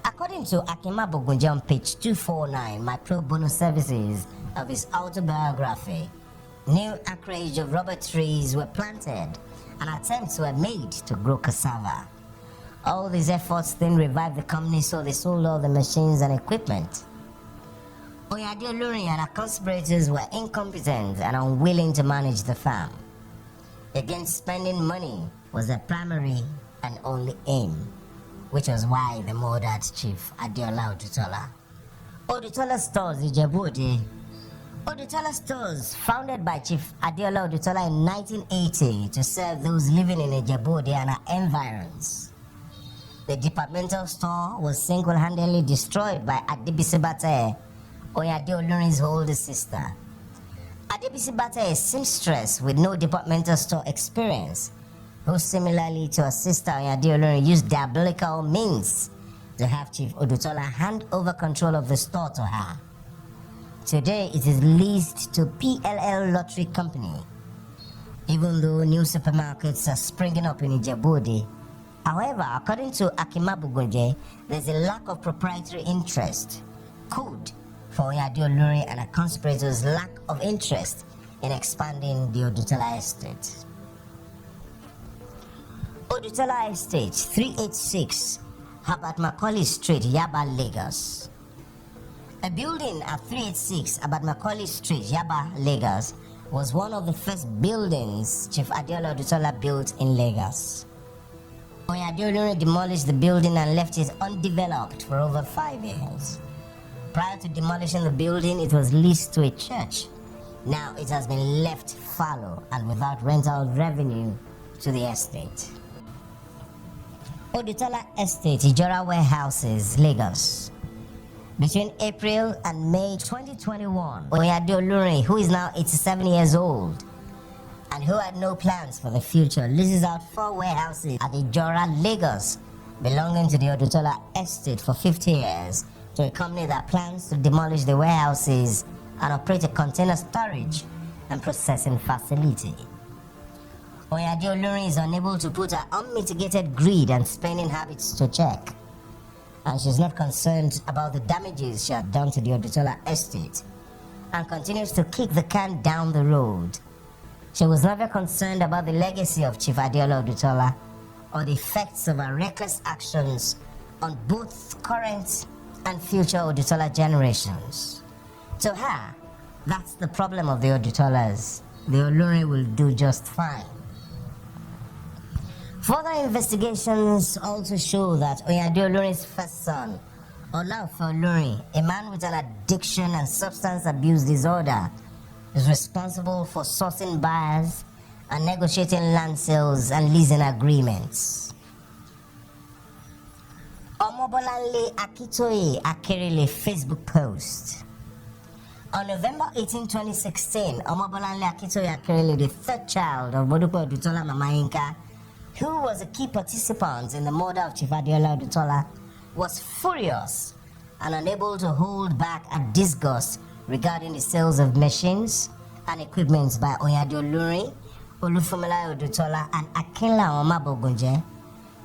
According to Akinla Omabogunje on page 249, my pro bono services of his autobiography, new acreage of rubber trees were planted and attempts were made to grow cassava. All these efforts then revived the company, so they sold all the machines and equipment. Oyinade Olurin and her conspirators were incompetent and unwilling to manage the farm. Again, spending money was their primary and only aim, which was why they murdered Chief Adeola Odutola. Odutola Stores, Ijebu-Ode. Odutola Stores, founded by Chief Adeola Odutola in 1980 to serve those living in Ijebu-Ode and her environs. The departmental store was single-handedly destroyed by Adebisi, Oyinade Olurin's older sister. Adebisi, a seamstress with no departmental store experience, who similarly to her sister Oyinade Olurin used diabolical means to have Chief Odutola hand over control of the store to her. Today it is leased to PLL Lottery Company. Even though new supermarkets are springing up in Ijebu-Ode, However, according to Akimabugunje, there's a lack of proprietary interest. Code for Oyinade Olurin and her conspirators' lack of interest in expanding the Odutola estate. Odutola Estate, 386 Herbert Macaulay Street, Yaba, Lagos. A building at 386 Herbert Macaulay Street, Yaba, Lagos, was one of the first buildings Chief Adeola Odutola built in Lagos. Oyinade Olurin demolished the building and left it undeveloped for over 5 years. Prior to demolishing the building, it was leased to a church. Now it has been left fallow and without rental revenue to the estate. Odutola Estate, Ijora Warehouses, Lagos. Between April and May 2021, Oyinade Olurin, who is now 87 years old and who had no plans for the future, leases out 4 warehouses at Ijora, Lagos, belonging to the Odutola Estate for 50 years to a company that plans to demolish the warehouses and operate a container storage and processing facility. Oyinade Olurin is unable to put her unmitigated greed and spending habits to check, and she's not concerned about the damages she had done to the Odutola estate and continues to kick the can down the road. She was never concerned about the legacy of Chief Adeola Odutola or the effects of her reckless actions on both current and future Odutola generations. To her, that's the problem of the Odutolas. The Olurin will do just fine. Further investigations also show that Oyinade Olurin's first son, Olaofe Olurin, a man with an addiction and substance abuse disorder, is responsible for sourcing buyers and negotiating land sales and leasing agreements. Omobolanle Akitoye Akerele Facebook post. On November 18, 2016, Omobolanle Akitoye Akerele, the third child of Modupe Odutola Mama Inka, who was a key participant in the murder of Chief Adeola Odutola, was furious and unable to hold back a disgust regarding the sales of machines and equipment by Oyinade Olurin, Olufumila Odutola, and Akinla Omabogunje.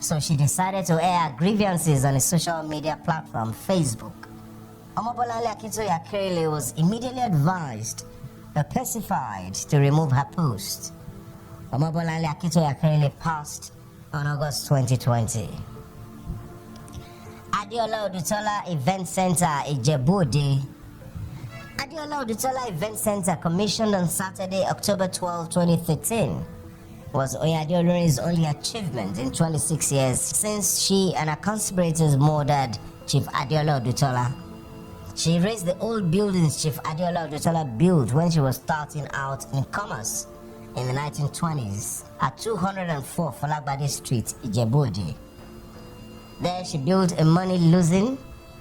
So she decided to air her grievances on a social media platform, Facebook. Omobolanle Akitoye Akerele was immediately advised or pacified to remove her post. Omobolanle Akitoye Akerele passed on August 2020. Adeola Odutola Event Center, Ijebu-Ode. Adeola Odutola Event Center, commissioned on Saturday, October 12, 2013, was Oyinade Olurin's only achievement in 26 years since she and her conspirators murdered Chief Adeola Odutola. She raised the old buildings Chief Adeola Odutola built when she was starting out in commerce in the 1920s at 204 Folagbade Street, Ijebu-Ode. There she built a money-losing,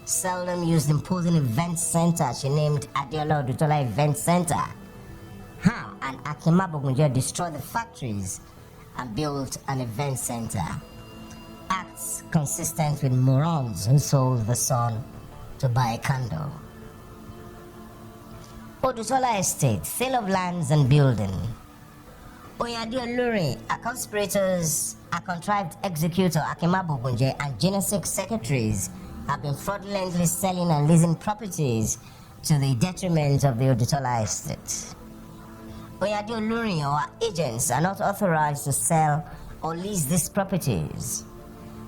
seldom used imposing event center she named Adeola Odutola Event Center. Her and Akimabugunje destroyed the factories and built an event center. Acts consistent with morons who sold the sun to buy a candle. Odutola Estate, sale of lands and building. Oyinade Olurin, her conspirators, her contrived executor Akimabugunje, and Genesis secretaries have been fraudulently selling and leasing properties to the detriment of the Odutola estate. Oyinade Olurin or her agents are not authorized to sell or lease these properties.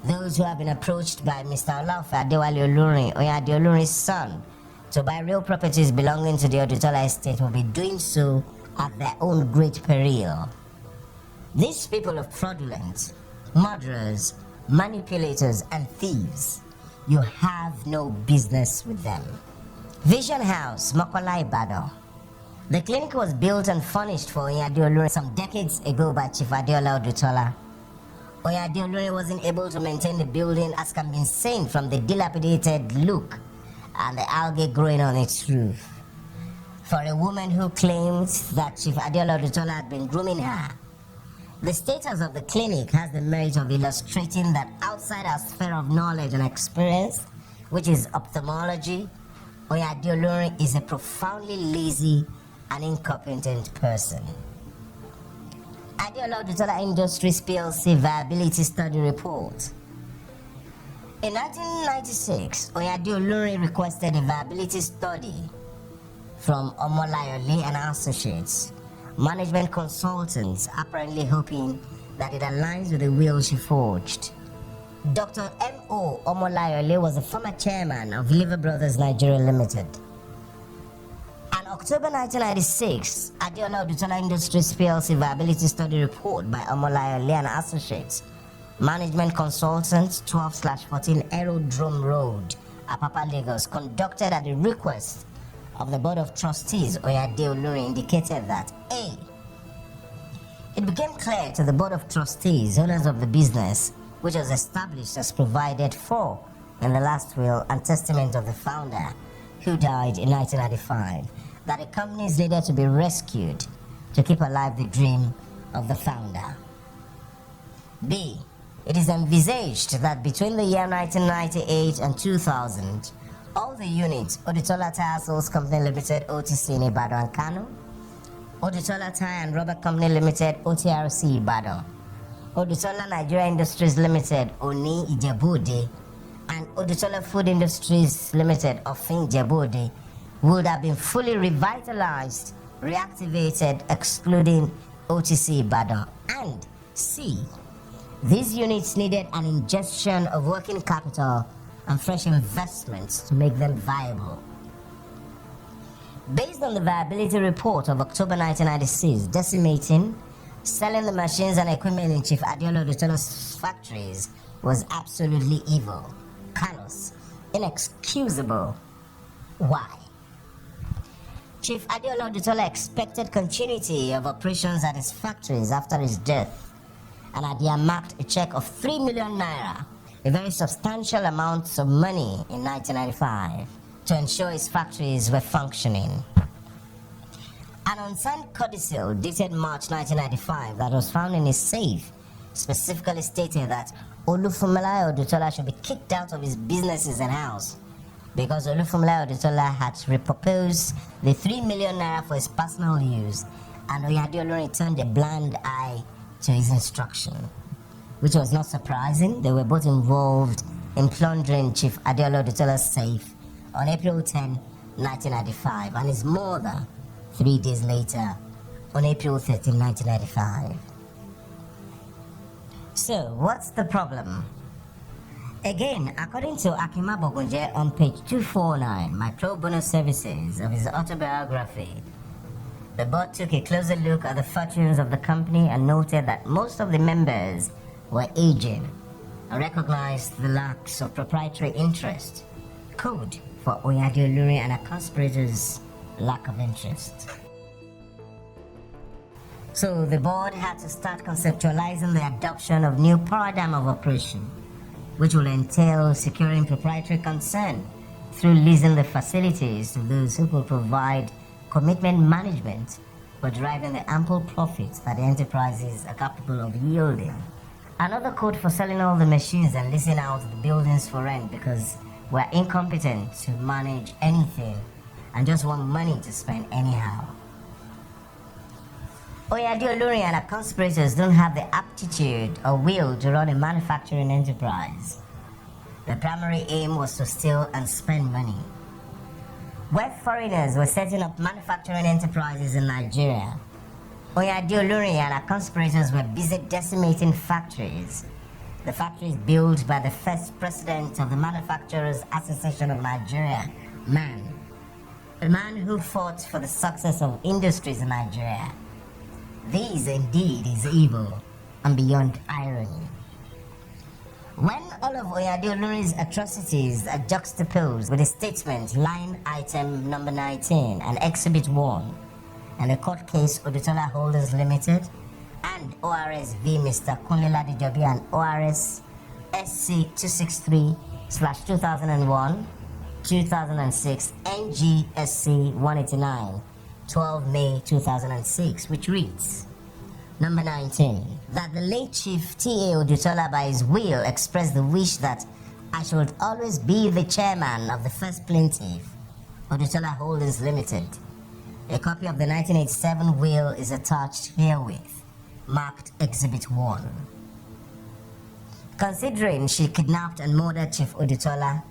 Those who have been approached by Mr. Olaofe Adewale Olurin, Oyinade Olurin's son, to buy real properties belonging to the Odutola estate will be doing so at their own great peril. These people are fraudulent, murderers, manipulators, and thieves. You have no business with them. Vision House, Mokola, Ibadan. The clinic was built and furnished for Oyinade Olurin some decades ago by Chief Adeola Odutola. Oyinade Olurin wasn't able to maintain the building, as can be seen from the dilapidated look and the algae growing on its roof. For a woman who claims that Chief Adeola Odutola had been grooming her, the status of the clinic has the merit of illustrating that outside our sphere of knowledge and experience, which is ophthalmology, Oyinade Olurin is a profoundly lazy and incompetent person. Adeola Odutola Industries PLC Viability Study Report. In 1996, Oyinade Olurin requested a viability study from Ademola and Associates, management consultants, apparently hoping that it aligns with the will she forged. Dr. M.O. Ademola was the former chairman of Liver Brothers Nigeria Limited. An October 1996, Adeola Odutola Industries PLC Viability Study Report by Ademola and Associates, management consultants, 12/14 Aerodrome Road, Apapa, Lagos, conducted at the request of the Board of Trustees, Oyinade Olurin, indicated that A. It became clear to the Board of Trustees, owners of the business, which was established as provided for in the last will and testament of the founder, who died in 1995, that the companies needed to be rescued to keep alive the dream of the founder. B. It is envisaged that between the year 1998 and 2000, all the units, Odutola Tire Sales Company Limited, OTC in Ibadan and Kano, Odutola Tire and Rubber Company Limited, OTRC Ibadan, Odutola Nigeria Industries Limited, Oni Ijebu-Ode, and Odutola Food Industries Limited of Ijebu-Ode would have been fully revitalized, reactivated, excluding OTC Ibadan. And C. These units needed an injection of working capital and fresh investments to make them viable. Based on the viability report of October 1996, decimating, selling the machines and equipment in Chief Adeola Odutola's factories was absolutely evil, callous, inexcusable. Why? Chief Adeola Odutola expected continuity of operations at his factories after his death, and had earmarked a check of 3 million naira, a very substantial amount of money in 1995, to ensure his factories were functioning. An unsigned codicil dated March 1995 that was found in his safe specifically stated that Olufumilai Odutola should be kicked out of his businesses and house because Olufumilai Odutola had repurposed the 3 million naira for his personal use, and Oyinade Olurin turned a blind eye to his instruction, which was not surprising. They were both involved in plundering Chief Adeola Odutola's safe on April 10, 1995, and his mother 3 days later on April 13, 1995. So, what's the problem? Again, according to Akima Bogunje on page 249, my pro bono services of his autobiography, the board took a closer look at the fortunes of the company and noted that most of the members were aging and recognized the lacks of proprietary interest, code for Oyinade Olurin and a conspirator's lack of interest. So the board had to start conceptualizing the adoption of new paradigm of operation, which will entail securing proprietary concern through leasing the facilities to those who will provide commitment management for deriving the ample profits that the enterprises are capable of yielding. Another code for selling all the machines and leasing out the buildings for rent because we're incompetent to manage anything and just want money to spend anyhow. Oyinade Olurin and her conspirators don't have the aptitude or will to run a manufacturing enterprise. The primary aim was to steal and spend money. Where foreigners were setting up manufacturing enterprises in Nigeria, Oyinade Olurin and her conspirators were busy decimating factories. The factories built by the first president of the Manufacturers Association of Nigeria, a man who fought for the success of industries in Nigeria. This indeed is evil and beyond irony. When all of Oyinade Olurin's atrocities are juxtaposed with a statement line item number 19 and exhibit 1 and a court case Odutola Holdings Limited and ORS v Mr. Kunle Ladijobi and ORS SC 263/2001 2006 NGSC 189 12 May 2006, which reads, number 19, that the late Chief T.A. Odutola by his will expressed the wish that I should always be the chairman of the first plaintiff, Odutola Holdings Limited. A copy of the 1987 will is attached herewith. marked Exhibit 1. Considering she kidnapped and murdered Chief Odutola,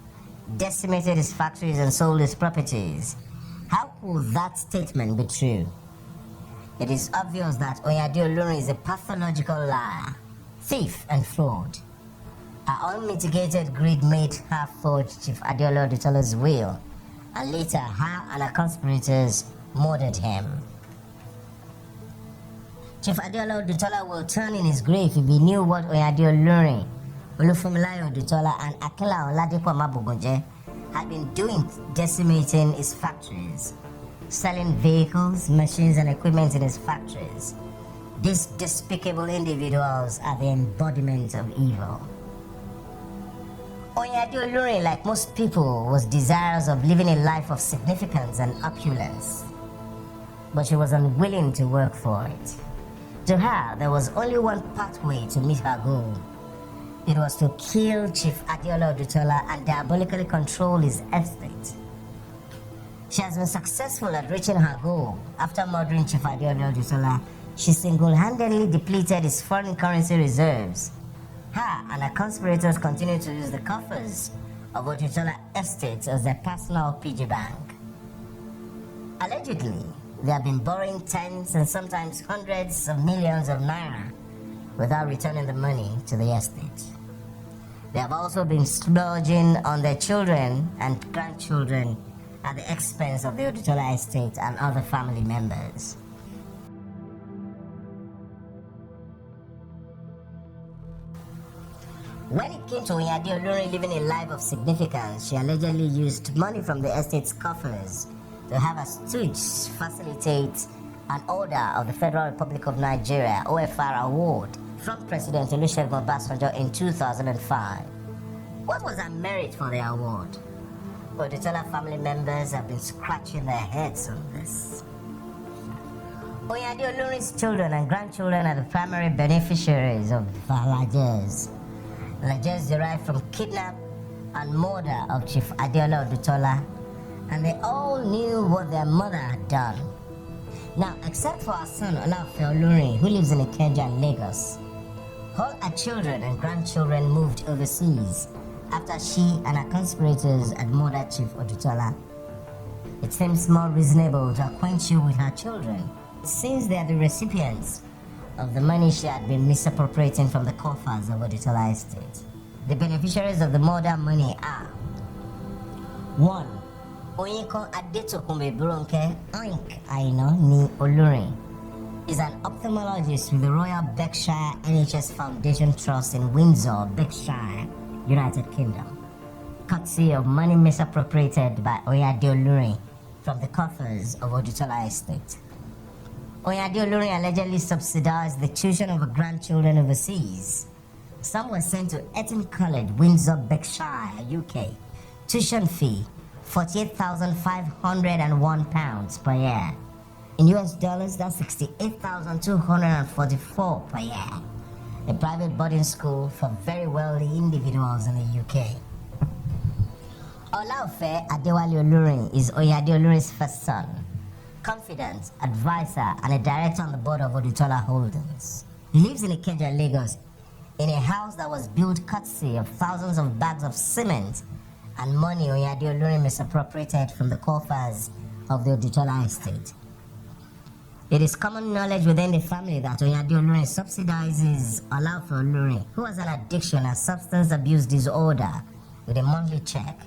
decimated his factories and sold his properties, how could that statement be true? It is obvious that Oyinade Olurin is a pathological liar, thief and fraud. Her unmitigated greed made her forge Chief Adeola Odutola's will, and later her and her conspirators murdered him. Chief Adeola Odutola will turn in his grave if he knew what Oyinade Olurin, Olufunmilayo Odutola and Akinla Oladipo Mabugunje had been doing, decimating his factories, selling vehicles, machines and equipment in his factories. These despicable individuals are the embodiment of evil. Oyinade Olurin, like most people, was desirous of living a life of significance and opulence, but she was unwilling to work for it. To her, there was only one pathway to meet her goal. It was to kill Chief Adeola Odutola and diabolically control his estate. She has been successful at reaching her goal. After murdering Chief Adeola Odutola, she single-handedly depleted his foreign currency reserves. Her and her conspirators continue to use the coffers of Odutola estates as their personal piggy bank. Allegedly, they have been borrowing tens and sometimes hundreds of millions of naira without returning the money to the estate. They have also been splurging on their children and grandchildren at the expense of the Odutola estate and other family members. When it came to Oyinade Olurin living a life of significance, she allegedly used money from the estate's coffers to have a stooge facilitate an order of the Federal Republic of Nigeria OFR award from President Olusegun Obasanjo in 2005. What was her merit for the award? Odutola family members have been scratching their heads on this. Oyinade Olurin's children and grandchildren are the primary beneficiaries of Lajes. Lajes derived from kidnap and murder of Chief Adeola Odutola, and they all knew what their mother had done. Now, except for our son Olaofe Olurin, who lives in Ikeja, Lagos, all her children and grandchildren moved overseas after she and her conspirators had murdered Chief Odutola. It seems more reasonable to acquaint you with her children, since they are the recipients of the money she had been misappropriating from the coffers of Odutola estate. The beneficiaries of the murder money are 1. Oyinkan Adetokunbe Buronke Oink Aina Ni Olurin is an ophthalmologist with the Royal Berkshire NHS Foundation Trust in Windsor, Berkshire, United Kingdom, courtesy of money misappropriated by Oyinade Olurin from the coffers of Odutola estate. Oyinade Olurin allegedly subsidized the tuition of her grandchildren overseas. Some were sent to Eton College, Windsor, Berkshire, UK. Tuition fee £48,501 per year. In US dollars, that's $68,244 per year. A private boarding school for very wealthy individuals in the UK. Olaofe Adewale Olurin is Oyinade Olurin's first son, confidant, advisor, and a director on the board of Odutola Holdings. He lives in Ikeja, Lagos, in a house that was built courtesy of thousands of bags of cement and money Oyinade Olurin misappropriated from the coffers of the Odutola estate. It is common knowledge within the family that Oyinade Olurin subsidizes Olaofe Olurin, who has an addiction and substance abuse disorder, with a monthly check.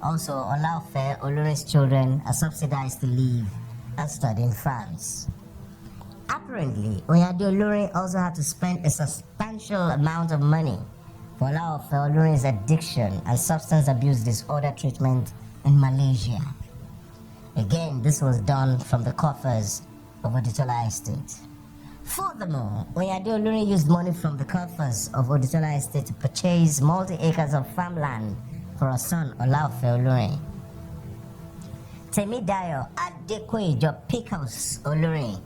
Also, Olaofe Olurin's children are subsidized to live and study in France. Apparently, Oyinade Olurin also had to spend a substantial amount of money for Olaofe Olurin's addiction and substance abuse disorder treatment in Malaysia. Again, this was done from the coffers of Odutola estate. Furthermore, Oyinade Olurin used money from the coffers of Odutola estate to purchase multi-acres of farmland for her son Olaofe Olurin. Temidayo Adekoyejo Pickles Olurin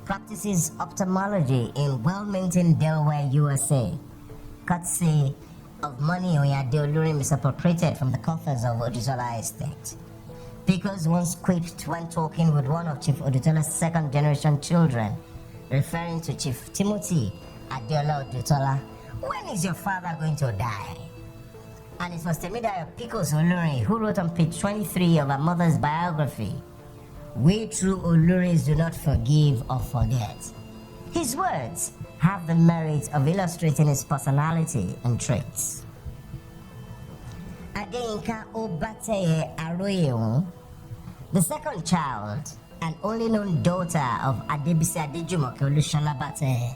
practices ophthalmology in Wilmington, Delaware, USA, courtesy of money Oyinade Olurin misappropriated from the coffers of Odutola estate. Pickles once quipped when talking with one of Chief Odutola's second-generation children, referring to Chief Timothy Adeola Odutola. When is your father going to die? And it was Temidayo Olurin who wrote on page 23 of her mother's biography, "We true Olurins do not forgive or forget." His words have the merit of illustrating his personality and traits. Adeyinka Obateye Aroyeun, the second child and only known daughter of Adebisi Adejumoke Olushola Bateye,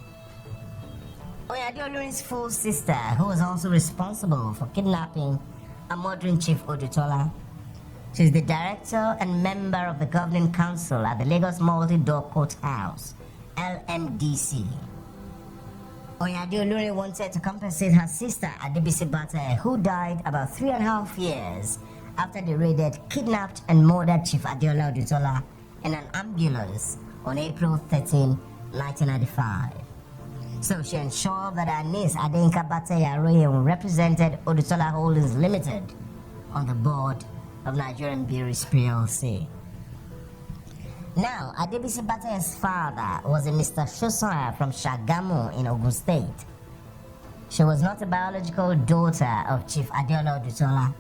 Oyinade Olurin's full sister, who was also responsible for kidnapping and murdering Chief Odutola. She's the director and member of the governing council at the Lagos Multi-Door Court House, LMDC. Oyinade Olurin wanted to compensate her sister Adebisi Bateye, who died about 3.5 years after they raided, kidnapped and murdered Chief Adeola Odutola in an ambulance on April 13, 1995. So she ensured that her niece Adeyinka Bateye Aroyeun represented Odutola Holdings Limited on the board of Nigerian Breweries PLC. Now, Adebisi Bateye's father was a Mr. Shosoya from Shagamu in Ogun State. She was not a biological daughter of Chief Adeola Odutola.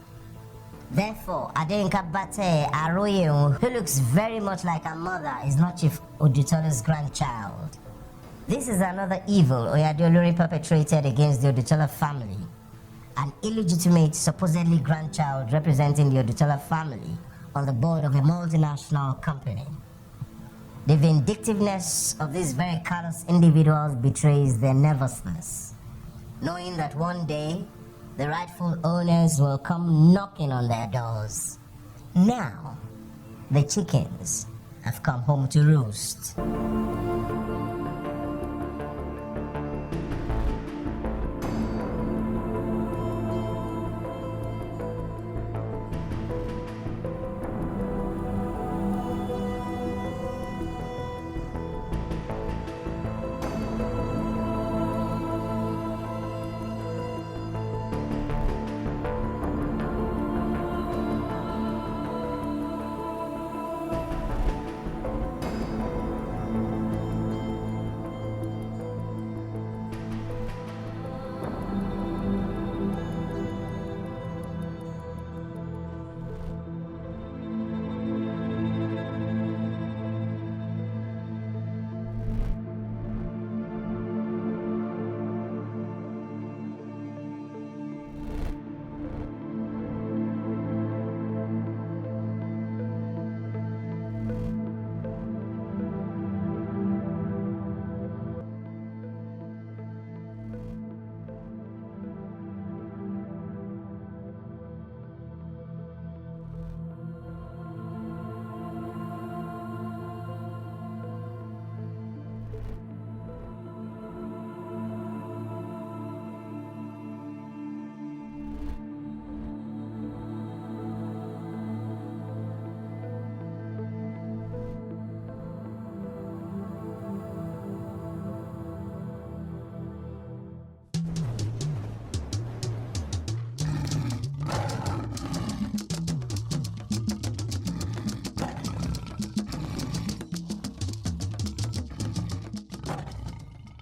Therefore, Adeyinka Bateye Aroyeun, who looks very much like her mother, is not Chief Odutola's grandchild. This is another evil Oyinade Olurin perpetrated against the Odutola family, an illegitimate, supposedly grandchild representing the Odutola family on the board of a multinational company. The vindictiveness of these very callous individuals betrays their nervousness, knowing that one day the rightful owners will come knocking on their doors. Now, the chickens have come home to roost.